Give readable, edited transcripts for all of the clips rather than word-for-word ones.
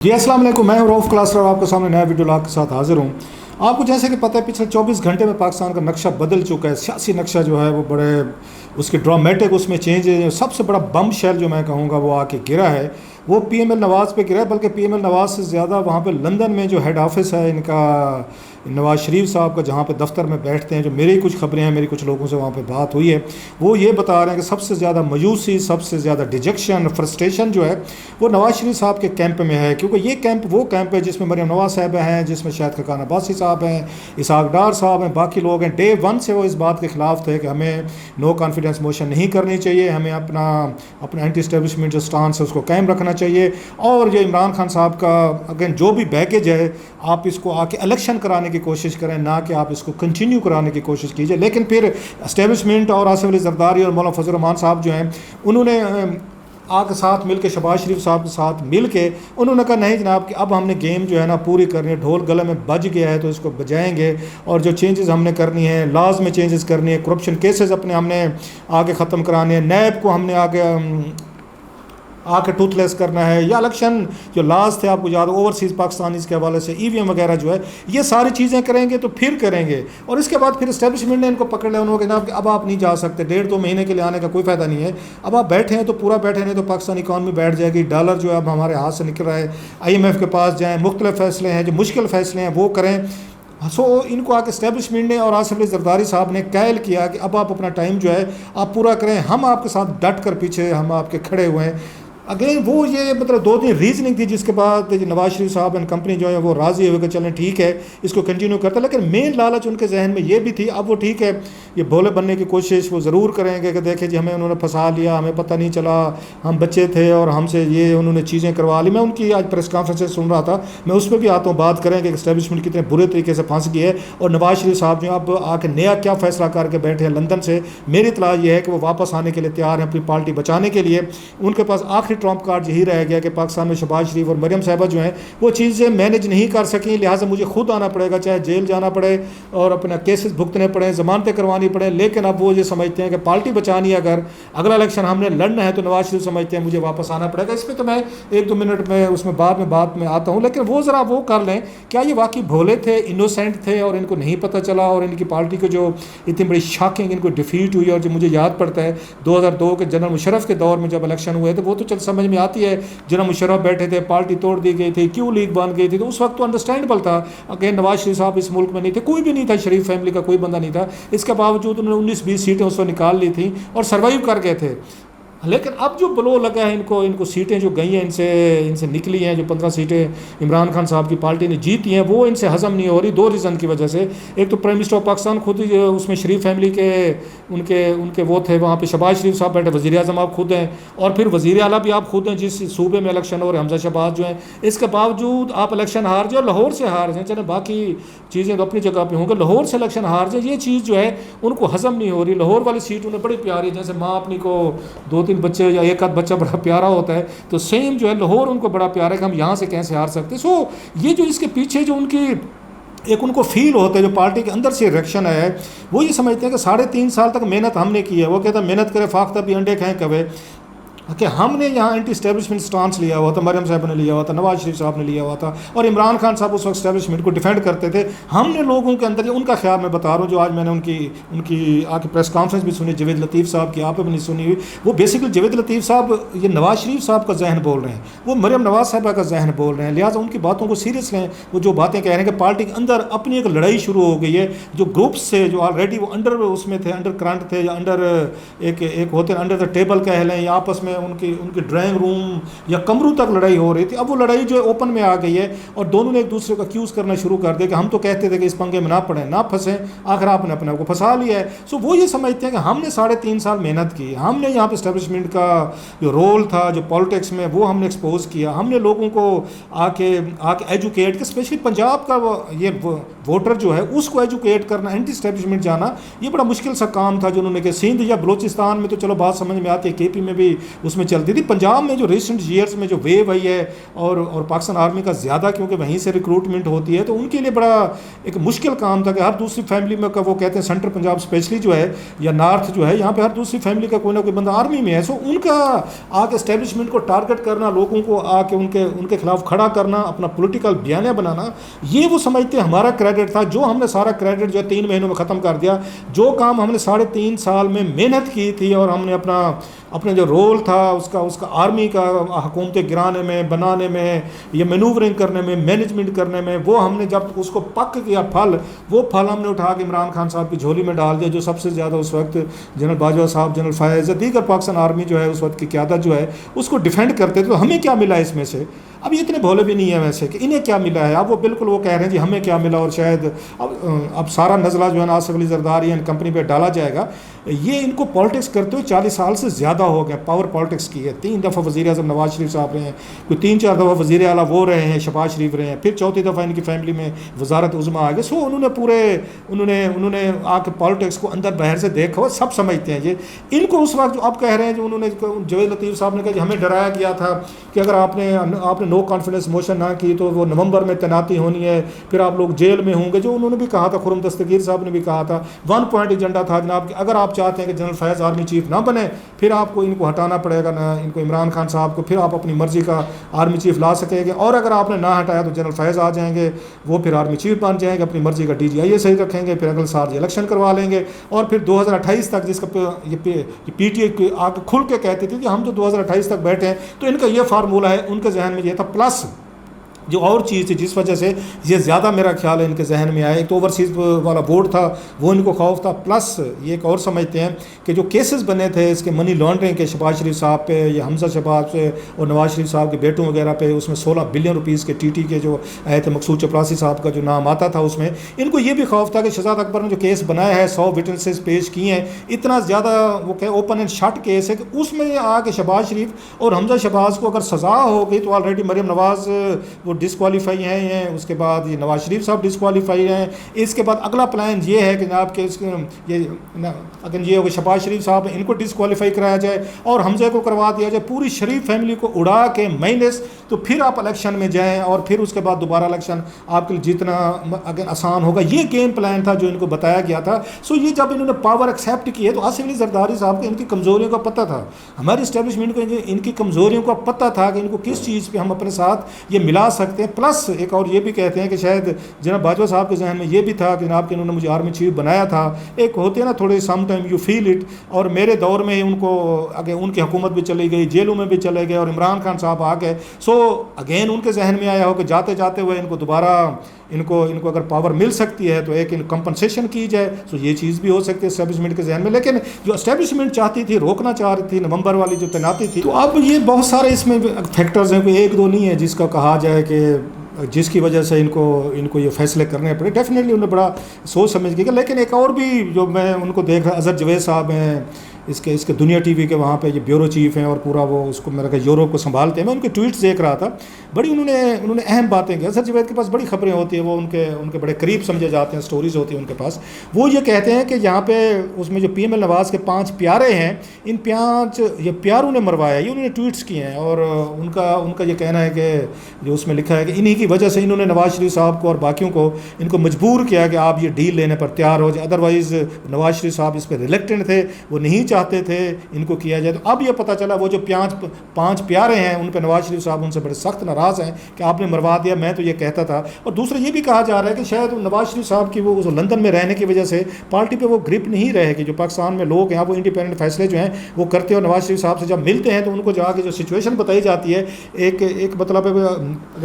जी अस्सलाम वालेकुम, मैं हूं रऊफ़ क्लास और आपके सामने नया वीडियो लाके के साथ हाजिर हूं। आपको जैसे कि पता है पिछले 24 घंटे में पाकिस्तान का नक्शा बदल चुका है। सियासी नक्शा जो है वो बड़े उसके ड्रामेटिक उसमें चेंज है। सबसे बड़ा बम शेल जो मैं कहूँगा वो आके गिरा है, वो पीएमएल नवाज़ पे गिरा है। बल्कि पीएमएल नवाज़ से ज़्यादा वहाँ पे लंदन में जो हेड ऑफिस है इनका, नवाज़ शरीफ साहब का, जहाँ पे दफ्तर में बैठते हैं, जो मेरी कुछ खबरें हैं, मेरी कुछ लोगों से वहाँ पे बात हुई है, वो ये बता रहे हैं कि सबसे ज़्यादा मायूसी, सबसे ज़्यादा डिजेक्शन, फ्रस्ट्रेशन जो है वो नवाज़ शरीफ साहब के कैंप में है। क्योंकि ये कैंप वो कैंप है जिसमें मरियम नवाज़ साहब हैं, जिसमें शायद खकान अब्बासी साहब हैं, इसहाक डार साहब हैं, बाकी लोग हैं। डे वन से वो इस बात के ख़िलाफ़ थे कि हमें नो कॉन्फिडेंस मोशन नहीं करनी चाहिए, हमें अपना अपना एंटी स्टैब्लिशमेंट जो स्टांस है उसको कायम रखना चाहिए। और जो इमरान खान साहब का अगेन जो भी बैगेज है, आप इसको आके इलेक्शन कराने की कोशिश करें, ना कि आप इसको कंटिन्यू कराने की कोशिश कीजिए। लेकिन फिर इस्टेब्लिशमेंट और आसिफ अली जरदारी और मौलाना फजल रहमान साहब जो हैं, उन्होंने आके साथ मिल के, शहबाज शरीफ साहब के साथ मिल के उन्होंने कहा नहीं जनाब कि अब हमने गेम जो है ना पूरी करनी है, ढोल गले में बज गया है तो इसको बजाएंगे। और जो चेंजेस हमने करनी है, लॉज में चेंजेस करनी है, करप्शन केसेस अपने हमने आगे ख़त्म कराने हैं, नैब को हमने आके टूथलेस करना है, या इलेक्शन जो लास्ट थे आपको याद ओवरसीज़ पाकिस्तानीज़ के हवाले से ईवीएम वगैरह जो है, ये सारी चीज़ें करेंगे तो फिर करेंगे। और इसके बाद फिर इस्टेब्लिशमेंट ने इनको पकड़ लिया, उन्होंने कहा कि अब आप नहीं जा सकते, 1.5-2 महीने के लिए आने का कोई फ़ायदा नहीं है। अब आप बैठे हैं तो पूरा बैठे, नहीं तो पाकिस्तानी इकॉनमी बैठ जाएगी। डॉलर जो है अब हमारे हाथ से निकल रहा है, IMF के पास जाएँ, मुख्तलिफ फ़ैसले हैं, जो मुश्किल फ़ैसले हैं वो करें। इनको आके इस्टेब्लिशमेंट ने और आसिफ अली जरदारी साहब ने कायल किया कि अब आप अपना टाइम जो है आप पूरा करें, हम आपके साथ डट कर पीछे हम आपके खड़े हुए हैं। अगेन वो ये मतलब 2 दिन रीजनिंग थी, जिसके बाद नवाज शरीफ साहब एंड कंपनी जो है वो राज़ी हुए कि चलें ठीक है इसको कंटिन्यू करते। लेकिन मेन लालच उनके जहन में ये भी थी, अब वो ठीक है ये भोले बनने की कोशिश वो ज़रूर करेंगे कि देखें जी हमें उन्होंने फंसा लिया, हमें पता नहीं चला, हम बच्चे थे और हमसे ये उन्होंने चीज़ें करवा ली। मैं उनकी आज प्रेस कॉन्फ्रेंस सुन रहा था, मैं उस पर भी आता हूँ, बात करें कि इस्टेब्लिशमेंट कितने बुरे तरीके से फंस गई है। और नवाज शरीफ साहब जो अब आके नया क्या फ़ैसला करके बैठे हैं लंदन से, मेरी इतला ये है कि वो वापस आने के लिए तैयार हैं अपनी पार्टी बचाने के लिए। उनके पास आखिरी ट्रम्प कार्ड यही रह गया कि पाकिस्तान में शहबाज शरीफ और मरियम साहबा जो हैं वो चीज़ें मैनेज नहीं कर सकें, लिहाजा मुझे खुद आना पड़ेगा, चाहे जेल जाना पड़े और अपना केसेस भुगतने पड़े, ज़मानतें करवानी पड़े। लेकिन अब वो ये समझते हैं कि पार्टी बचानी है, अगर अगला इलेक्शन हमने लड़ना है तो नवाज शरीफ समझते हैं मुझे वापस आना पड़ेगा। इस पर तो मैं 1-2 मिनट में उसमें बाद में बात में आता हूँ। लेकिन वो ज़रा वो कर लें, क्या ये वाकई भोले थे, इनोसेंट थे और इनको नहीं पता चला, और इनकी पार्टी को जो इतनी बड़ी शॉकिंग इनको डिफीट हुई। और जो मुझे याद पड़ता है 2002 के जनरल मुशर्रफ के दौर में जब इलेक्शन हुए थे, वो तो चल समझ में आती है, जनरल मुशर्रफ बैठे थे, पार्टी तोड़ दी गई थी, क्यों लीग बन गई थी, तो उस वक्त तो अंडरस्टैंडेबल था। अगेन नवाज शरीफ साहब इस मुल्क में नहीं थे, कोई भी नहीं था, शरीफ फैमिली का कोई बंदा नहीं था, इसके बावजूद उन्होंने 19-20 सीटें उसको निकाल ली थी और सर्वाइव कर गए थे। लेकिन अब जो ब्लो लगा है इनको सीटें जो गई हैं इनसे निकली हैं, जो 15 सीटें इमरान खान साहब की पार्टी ने जीती हैं, वो इनसे हज़म नहीं हो रही 2 रीज़न की वजह से। एक तो प्राइम मिनिस्टर ऑफ पाकिस्तान खुद ही उसमें शरीफ फैमिली के उनके वो थे, वहाँ पे शहबाज शरीफ साहब बैठे, वज़ीर आज़म आप खुद हैं, और फिर वज़ीर आला भी आप खुद हैं जिस सूबे में इलेक्शन हो रहे, हमजा शहबाज जो हैं। इसके बावजूद आप इलेक्शन हार जाए, लाहौर से हार जाए, चले बाकी चीज़ें तो अपनी जगह पर होंगे, लाहौर से इलेक्शन हार जाए, ये चीज़ जो है उनको हज़म नहीं हो रही। लाहौर वाली सीट उन्हें बड़ी प्यारी है, जैसे माँ अपनी को 2-3 बच्चे या एक आध बच्चा बड़ा प्यारा होता है, तो सेम जो है लाहौर उनको बड़ा प्यारा है कि हम यहाँ से कैसे हार सकते। ये जो इसके पीछे जो उनकी एक उनको फील होता है, जो पार्टी के अंदर से रिएक्शन है, वो ये समझते हैं कि 3.5 साल तक मेहनत हमने की है। वो कहता है मेहनत करे फाख्ता भी अंडे खाएं कवे, कि हमने यहाँ एंटी स्टैब्लिशमेंट स्टांस लिया हुआ था, मरियम साहब ने लिया हुआ था, नवाज शरीफ साहब ने लिया हुआ था, और इमरान खान साहब उस वक्त स्टैब्लिशमेंट को डिफेंड करते थे। हमने लोगों के अंदर उनका ख्याल मैं बता रहा हूँ, जो आज मैंने उनकी आके प्रेस कॉन्फ्रेंस भी सुनी, जवेद लतीफ़ साहब की आप भी नहीं सुनी हुई, वो बेसिकली जवेद लतीफ़ साहब ये नवाज शरीफ साहब का जहन बोल रहे हैं, वो मरियम नवाज साहबा का जहन बोल रहे हैं, लिहाजा उनकी बातों को सीरियस लें। वो जो बातें कह रहे हैं कि पार्टी के अंदर अपनी एक लड़ाई शुरू हो गई है, जो ग्रुप्स से जो ऑलरेडी वो अंडर उसमें थे, अंडर करंट थे, या अंडर एक होते हैं अंडर द टेबल कह लें, या आपस में उनकी ड्राइंग रूम या कमरों तक लड़ाई हो रही थी। अब वो लड़ाई जो है ओपन में आ गई है, और दोनों ने एक दूसरे को एक्यूज़ करना शुरू कर दिया कि हम तो कहते थे कि इस पंगे में ना पड़े, ना फंसें, आखिर आपने अपने आप को फंसा लिया है। वो ये समझते हैं कि हमने 3.5 साल मेहनत की, हमने यहाँ पे इस्टेब्लिशमेंट का जो रोल था जो पॉलिटिक्स में, वो हमने एक्सपोज किया, हमने लोगों को आके एजुकेट कि स्पेशली पंजाब का ये वोटर जो है उसको एजुकेट करना, एंटी इस्टेब्लिशमेंट जाना, ये बड़ा मुश्किल सा काम था जो उन्होंने कि सिंध या बलूचिस्तान में तो चलो बात समझ में आती है, KP में भी उसमें चलती थी। पंजाब में जो रिसेंट ईयर्स में जो वेव आई है और पाकिस्तान आर्मी का ज़्यादा, क्योंकि वहीं से रिक्रूटमेंट होती है, तो उनके लिए बड़ा एक मुश्किल काम था कि हर दूसरी फैमिली में का, वो कहते हैं सेंट्रल पंजाब स्पेशली जो है या नॉर्थ जो है, यहाँ पे हर दूसरी फैमिली का कोई ना कोई बंदा आर्मी में है। सो उनका आके एस्टेब्लिशमेंट को टारगेट करना, लोगों को आके उनके खिलाफ खड़ा करना, अपना पॉलिटिकल बयानिया बनाना, ये वो समझते हमारा क्रेडिट था। जो हमने सारा क्रेडिट जो 3 महीनों में ख़त्म कर दिया, जो काम हमने 3.5 साल में मेहनत की थी और हमने अपने जो रोल था उसका आर्मी का हुकूमतें गिराने में, बनाने में, ये मैनूवरिंग करने में, मैनेजमेंट करने में, वो हमने जब उसको पक किया वो फल हमने उठा के इमरान खान साहब की झोली में डाल दिया, जो सबसे ज़्यादा उस वक्त जनरल बाजवा साहब, जनरल फैज़, दीगर पाकिस्तान आर्मी जो है उस वक्त की क़यादत जो है उसको डिफेंड करते थे। तो हमें क्या मिला इसमें से? अब ये इतने भोले भी नहीं है वैसे कि इन्हें क्या मिला है। अब वो बिल्कुल वो कह रहे हैं जी हमें क्या मिला, और शायद अब सारा नज़ला जो है ना आसिफ अली ज़रदारी एंड कंपनी पे डाला जाएगा। ये इनको पॉलिटिक्स करते हुए 40 साल से ज़्यादा हो गया, पावर पॉलिटिक्स की है। 3 दफ़ा वज़ीर आज़म नवाज शरीफ साहब रहे हैं, कोई 3-4 दफ़ा वज़ीर आला वो रहे हैं, शहबाज शरीफ रहे हैं, फिर चौथी दफ़ा इनकी फैमिली में वज़ारत उज़्मा आ गई। सो उन्होंने आके पॉलिटिक्स को अंदर बाहर से देखा हुआ, सब समझते हैं। ये इनको उस वक्त जो अब कह रहे हैं, जो उन्होंने जवेद लतीफ़ साहब ने कहा कि हमें डराया गया था कि अगर आपने नो कॉन्फिडेंस मोशन ना की तो वो नवंबर में तैनाती होनी है, फिर आप लोग जेल में होंगे। जो उन्होंने भी कहा था, खुर्रम दस्तगीर साहब ने भी कहा था, 1 पॉइंट एजेंडा था जनाब कि अगर आप चाहते हैं कि जनरल फैज़ आर्मी चीफ ना बने, फिर आपको इनको हटाना पड़ेगा ना, इनको इमरान खान साहब को, फिर आप अपनी मर्ज़ी का आर्मी चीफ ला सकेंगे, और अगर आपने ना हटाया तो जनरल फैज़ आ जाएंगे, वो फिर आर्मी चीफ बन जाएंगे, अपनी मर्ज़ी का DGI सही रखेंगे, फिर अगले साल इलेक्शन करवा लेंगे, और फिर 2028 तक, जिसका ये PTI आके खुल के कहती थी कि हम तो 2028 तक बैठे हैं, तो इनका ये फार्मूला है, उनके जहन में ये था। प्लस जो और चीज़ थी जिस वजह से ये ज़्यादा मेरा ख्याल है इनके जहन में आया, एक तो ओवरसीज़ वाला बोर्ड था, वो इनको खौफ था। प्लस ये एक और समझते हैं कि जो केसेस बने थे इसके मनी लॉन्ड्रिंग के, शहबाज शरीफ साहब पे या हमजा शहबाज पे और नवाज शरीफ साहब के बेटों वगैरह पे, उसमें 16 बिलियन रुपीज़ के TT के जो आए थे, मकसूद चपरासी साहब का जो नाम आता था उसमें, इनको ये भी खौफ था कि शहजाद अकबर ने जो केस बनाया है, 100 विटनेसेस पेश किए हैं, इतना ज़्यादा वो कहे ओपन एंड शट केस है कि उसमें आके शहबाज शरीफ और हमजा शहबाज को अगर सज़ा हो गई तो ऑलरेडी मरीम नवाज़ वो डिस्क्वालीफाई हैं, उसके बाद ये नवाज शरीफ साहब डिस्क्वालीफाई हैं। इसके बाद अगला प्लान ये है कि जनाब के अगर ये होगा शहबाज शरीफ साहब इनको डिस्क्वालीफाई कराया जाए और हमजा को करवा दिया जाए, पूरी शरीफ फैमिली को उड़ा के माइनस, तो फिर आप इलेक्शन में जाएँ और फिर उसके बाद दोबारा इलेक्शन आपके लिए जीतना अगर आसान होगा। ये गेम प्लान था जो इनको बताया गया था। सो ये जब इन्होंने पावर एक्सेप्ट की है तो आसिफ अली ज़रदारी साहब को इनकी कमज़ोरियों का पता था, हमारी इस्टेब्लिशमेंट को इनकी कमज़ोरियों का पता था कि इनको किस चीज़ पर हम अपने साथ ये मिला सकते हैं। प्लस एक और ये भी कहते हैं कि शायद जनाब बाजवा साहब के जहन में ये भी था कि जनाब के इन्होंने मुझे आर्मी चीफ बनाया था, एक होते हैं ना थोड़े some time you feel it, और मेरे दौर में उनको आगे उनकी हुकूमत भी चली गई, जेलों में भी चले गए और इमरान खान साहब आ गए। सो अगेन उनके जहन में आया हो कि जाते जाते हुए इनको दोबारा इनको अगर पावर मिल सकती है तो एक कंपनसेशन की जाए। सो ये चीज़ भी हो सकती है एस्टेब्लिशमेंट के जहन में, लेकिन जो एस्टेब्लिशमेंट चाहती थी, रोकना चाह रही थी, नवंबर वाली जो तैनाती थी, तो अब ये बहुत सारे इसमें फैक्टर्स हैं, कोई एक दो नहीं है जिसका कहा जाए कि जिसकी वजह से इनको ये फैसले करने पड़े। डेफिनेटली उन्हें बड़ा सोच समझ के, लेकिन एक और भी जो मैं उनको देख रहा, अजहर जवेद साहब हैं इसके दुनिया TV के वहाँ पे ये ब्यूरो चीफ़ हैं और पूरा वो उसको मेरा यूरोप को संभालते हैं। मैं उनके ट्वीट्स देख रहा था, बड़ी उन्होंने अहम बातें की। अजहर जवेद के पास बड़ी खबरें होती हैं, वो उनके बड़े करीब समझे जाते हैं, स्टोरीज़ होती हैं उनके पास। वो ये कहते हैं कि यहाँ पे उसमें जो PML नवाज़ के 5 प्यारे हैं, इन 5 ये प्यारों ने मरवाया, ये उन्होंने ट्वीट्स किए हैं। और उनका ये कहना है कि जो उसमें लिखा है कि इन्हीं की वजह से इन्होंने नवाज शरीफ साहब को और बाकियों को इनको मजबूर किया कि आप ये डील लेने पर तैयार हो जाए, अदरवाइज़ नवाज शरीफ साहब इस पर रिलेक्टेंट थे, वो नहीं चाहते थे इनको किया जाए। तो अब ये पता चला वो जो 5 प्यारे हैं उन पर नवाज शरीफ साहब उनसे बड़े सख्त नाराज़ हैं कि आपने मरवा दिया, मैं तो ये कहता था। और दूसरा ये भी कहा जा रहा है कि शायद नवाज शरीफ साहब की वो उस लंदन में रहने की वजह से पार्टी पे वो ग्रिप नहीं रहेगी। जो पाकिस्तान में लोग हैं वो इंडिपेंडेंट फैसले जो हैं वो करते हैं, और नवाज शरीफ साहब से जब मिलते हैं तो उनको जाके जो सिचुएशन बताई जाती है, एक मतलब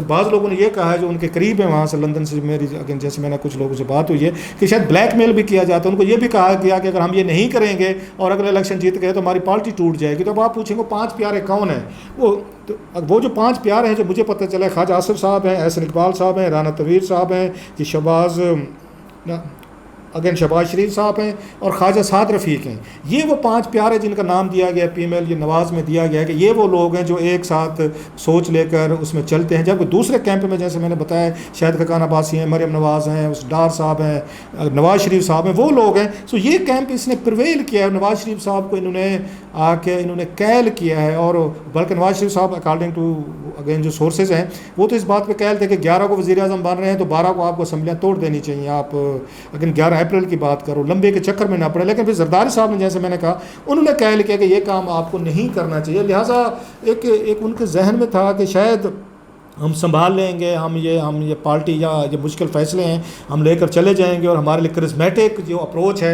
बाज़ लोगों ने ये कहा है जो उनके करीब है वहाँ से लंदन से, मेरी जैसे मैंने कुछ लोगों से बात हुई है कि शायद ब्लैकमेल भी किया जाता है। उनको ये भी कहा गया कि अगर हम ये नहीं करेंगे और अगले इलेक्शन जीत गए तो हमारी पार्टी टूट जाएगी। तो अब आप पूछेंगे 5 प्यारे कौन हैं? वो जो 5 प्यारे हैं जो मुझे पता चला, ख्वाजा आसिफ साहब हैं, एहसन इकबाल साहब हैं, राना तनवीर साहब हैं, कि शहबाज शरीफ साहब हैं और ख्वाजा साद रफ़ीक हैं। ये वो 5 प्यारे जिनका नाम दिया गया PML ये नवाज़ में दिया गया है कि ये वो लोग हैं जो एक साथ सोच लेकर उसमें चलते हैं। जबकि दूसरे कैंप में जैसे मैंने बताया शाहिद खकान अब्बासी हैं, मरियम नवाज़ हैं, उस डार साहब हैं, नवाज़ शरीफ साहब हैं, वो लोग हैं। सो ये कैंप इसने प्रिवेल किया है। नवाज़ शरीफ साहब को इन्होंने आके इन्होंने कैल किया है। और बल्कि नवाज शरीफ साहब अकॉर्डिंग टू अगेन जो सोर्सेज हैं वो तो इस बात पे कैल थे कि 11 को वज़ीर आज़म बन रहे हैं तो 12 को आपको असम्बलियाँ तोड़ देनी चाहिए। आप अगेन 11 अप्रैल की बात करो, लंबे के चक्कर में ना पड़े। लेकिन फिर जरदारी साहब ने, जैसे मैंने कहा, उन्होंने कैल किया कि ये काम आपको नहीं करना चाहिए। लिहाजा एक उनके जहन में था कि शायद हम संभाल लेंगे, हम ये पार्टी या ये मुश्किल फ़ैसले हैं हम लेकर चले जाएंगे और हमारे लिए करिस्मेटिक जो अप्रोच है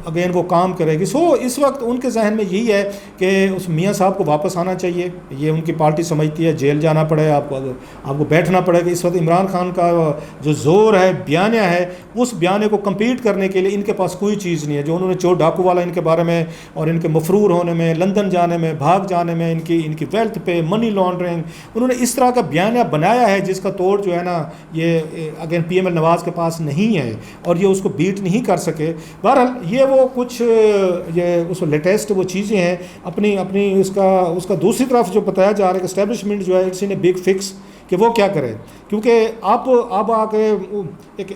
अगेन वो काम करेगी। सो इस वक्त उनके जहन में यही है कि उस मियाँ साहब को वापस आना चाहिए। ये उनकी पार्टी समझती है जेल जाना पड़े, आपको बैठना पड़ेगा। इस वक्त इमरान खान का जो ज़ोर है, बयानिया है, उस बयाने को कम्पीट करने के लिए इनके पास कोई चीज़ नहीं है। जो उन्होंने चोर डाकू वाला इनके बारे में और इनके मफरूर होने में, लंदन जाने में, भाग जाने में, इनकी वेल्थ पे, मनी लॉन्ड्रिंग, उन्होंने इस तरह का बयानिया बनाया है जिसका तोड़ जो है ना ये अगेन PML नवाज़ के पास नहीं है और ये उसको बीट नहीं कर सके। बहरहाल ये वो कुछ ये उस लेटेस्ट वो चीज़ें हैं अपनी उसका दूसरी तरफ जो बताया जा रहा है कि एस्टेब्लिशमेंट जो है it's in a big fix कि वो क्या करें, क्योंकि अब आके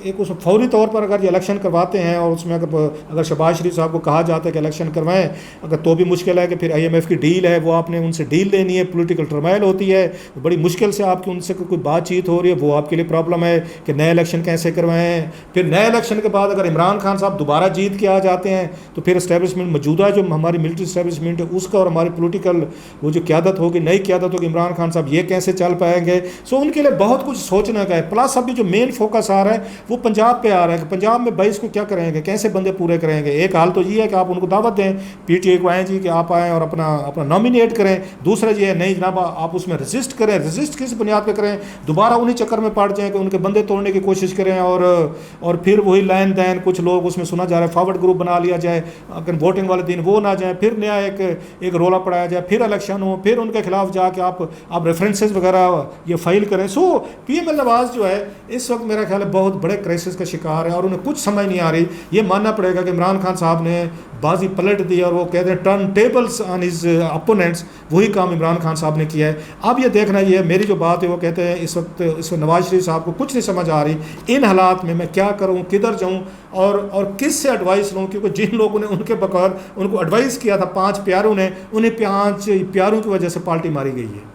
एक उस फौरी तौर पर अगर ये इलेक्शन करवाते हैं और उसमें अगर शहबाज शरीफ साहब को कहा जाता है कि इलेक्शन करवाएं, अगर तो भी मुश्किल है कि फिर IMF की डील है, वो आपने उनसे डील लेनी है, पॉलिटिकल टर्माइल होती है, बड़ी मुश्किल से आपकी उनसे कोई बातचीत हो रही है, वो आपके लिए प्रॉब्लम है कि नए इलेक्शन कैसे करवाएं। फिर नए इलेक्शन के बाद अगर इमरान खान साहब दोबारा जीत के आ जाते हैं तो फिर इस्टेब्लिशमेंट मौजूदा जो हमारी मिलिट्री इस्टेब्लिशमेंट है उसका और हमारी पोलिटिकल वो जो क़यादत होगी, नई क़यादत होगी, इमरान खान साहब ये कैसे चल पाएंगे। सो उनके लिए बहुत कुछ सोचने का है। प्लस अभी जो मेन फोकस आ रहा है वो पंजाब पे आ रहा है कि पंजाब में 22 को क्या करेंगे, कैसे बंदे पूरे करेंगे। एक हाल तो ये है कि आप उनको दावत दें, PTA को आएँ जी कि आप आएँ और अपना नॉमिनेट करें। दूसरा ये है नहीं जनाब आप उसमें रजिस्ट करें। रजिस्ट किस बुनियाद पर करें, दोबारा उन्हीं चक्कर में पड़ जाएँ कि उनके बंदे तोड़ने की कोशिश करें और फिर वही लाइन दैन कुछ लोग उसमें सुना जा रहा है फॉरवर्ड ग्रुप बना लिया जाए, अगर वोटिंग वाले दिन वो ना जाए, फिर नया एक रोला पड़ाया जाए, फिर इलेक्शन हो, फिर उनके खिलाफ जाके आप रेफरेंसेस वगैरह ये फाइल करें। सो PML नवाज़ जो है इस वक्त मेरा ख्याल है बहुत बड़े क्राइसिस का शिकार है और उन्हें कुछ समझ नहीं आ रही। ये मानना पड़ेगा कि इमरान खान साहब ने बाजी पलट दी और वो कहते हैं turn tables on his opponents, वही काम इमरान खान साहब ने किया है। अब ये देखना ये है, मेरी जो बात है वो कहते हैं इस वक्त नवाज शरीफ साहब को कुछ नहीं समझ आ रही इन हालात में मैं क्या करूँ, किधर जाऊँ और किस से एडवाइस लूँ, क्योंकि जिन लोगों ने उनके बकौल उनको एडवाइस किया था 5 प्यारों ने, उन्हें 5 प्यारों की वजह से पार्टी मारी गई है।